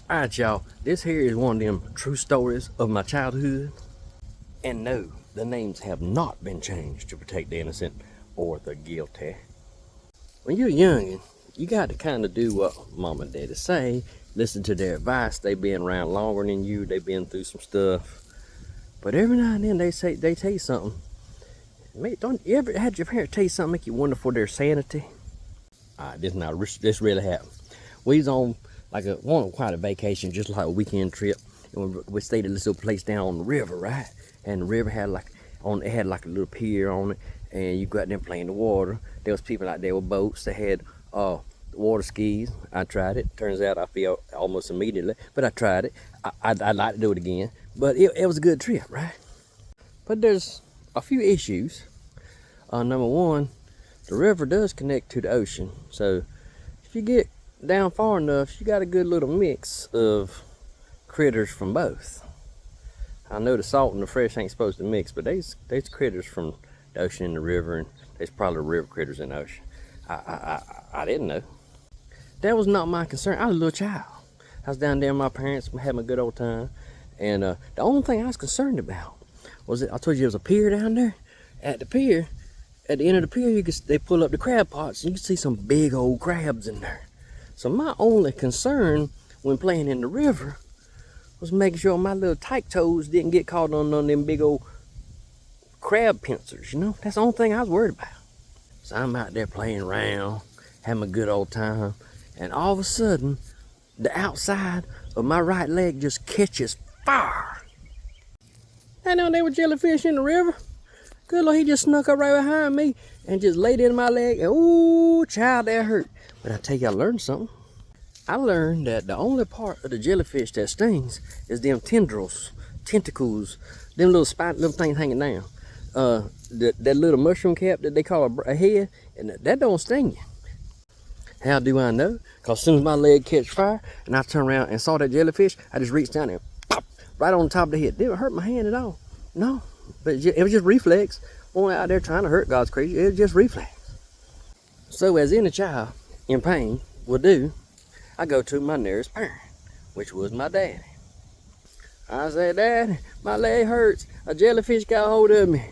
Alright, y'all, this here is one of them true stories of my childhood. And no, the names have not been changed to protect the innocent or the guilty. When you're young, you got to kind of do what mom and daddy say, listen to their advice. They been around longer than you, they been through some stuff. But every now and then they tell you something. Mate, don't you ever had your parents tell you something make you wonder for their sanity? This really happened. We was on quite a vacation, just like a weekend trip. And we stayed at this little place down on the river, right? And the river had it had like a little pier on it, and you go out there and play in the water. There was people out there with boats. They had water skis. I tried it. Turns out I fell almost immediately, but I tried it. I'd like to do it again. But it was a good trip, right? But there's a few issues. Number one, the river does connect to the ocean. So if you get down far enough, you got a good little mix of critters from both. I know the salt and the fresh ain't supposed to mix, but there's critters from the ocean and the river, and there's probably river critters in the ocean. I didn't know. That was not my concern. I was a little child. I was down there with my parents, having a good old time, and the only thing I was concerned about was that I told you there was a pier down there. At the pier, at the end of the pier, they pull up the crab pots, and you can see some big old crabs in there. So my only concern when playing in the river was making sure my little tight toes didn't get caught on none of them big old crab pincers, you know? That's the only thing I was worried about. So I'm out there playing around, having a good old time, and all of a sudden, the outside of my right leg just catches fire. I know there were jellyfish in the river. Good Lord, he just snuck up right behind me and just laid in my leg, and ooh, child, that hurt. But I tell you, I learned something. I learned that the only part of the jellyfish that stings is them tendrils, tentacles, them little things hanging down. That little mushroom cap that they call a head, and that don't sting you. How do I know? Because as soon as my leg catch fire and I turned around and saw that jellyfish, I just reached down there, pop, right on top of the head. It didn't hurt my hand at all. No, but it was just reflex. I wasn't out there trying to hurt God's creature. It was just reflex. So as any child in pain will do, I go to my nearest parent, which was my daddy. I said, Daddy, my leg hurts. A jellyfish got a hold of me.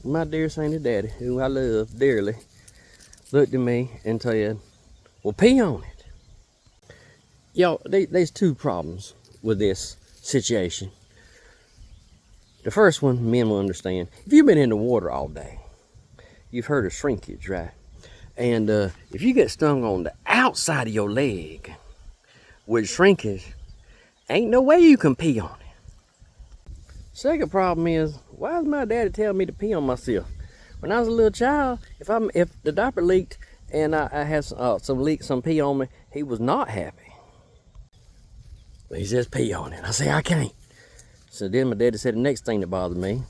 My dear sainted daddy, who I love dearly, looked at me and said, well, pee on it. Y'all, there's two problems with this situation. The first one, men will understand. If you've been in the water all day, you've heard of shrinkage, right? And if you get stung on the outside of your leg with shrinkage, ain't no way you can pee on it. Second problem is, why does my daddy tell me to pee on myself? When I was a little child, if the diaper leaked and I had some pee on me, he was not happy. But he says pee on it. I say I can't. So then my daddy said the next thing that bothered me.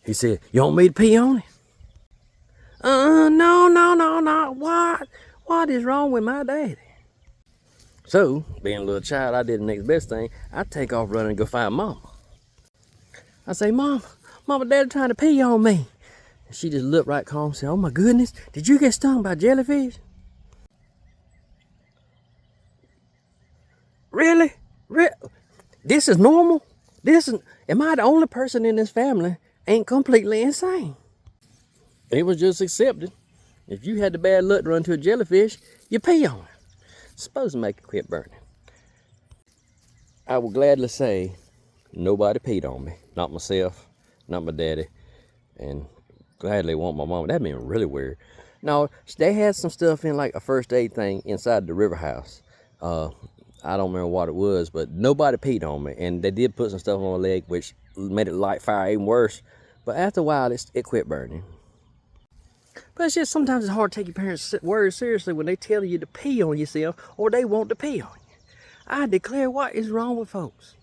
He said, you want me to pee on it? No. What is wrong with my daddy? So, being a little child, I did the next best thing. I take off running and go find Mama. I say, Mama, Daddy trying to pee on me. And she just looked right calm and said, oh my goodness, did you get stung by jellyfish? Really? This is normal? Am I the only person in this family ain't completely insane? It was just accepted. If you had the bad luck to run to a jellyfish, you pee on it. Supposed to make it quit burning. I will gladly say nobody peed on me. Not myself, not my daddy, and gladly want my mama. That'd been really weird. No, they had some stuff in like a first aid thing inside the river house. I don't remember what it was, but nobody peed on me. And they did put some stuff on my leg, which made it light fire even worse. But after a while, it quit burning. But it's just sometimes it's hard to take your parents' words seriously when they tell you to pee on yourself or they want to pee on you. I declare, what is wrong with folks?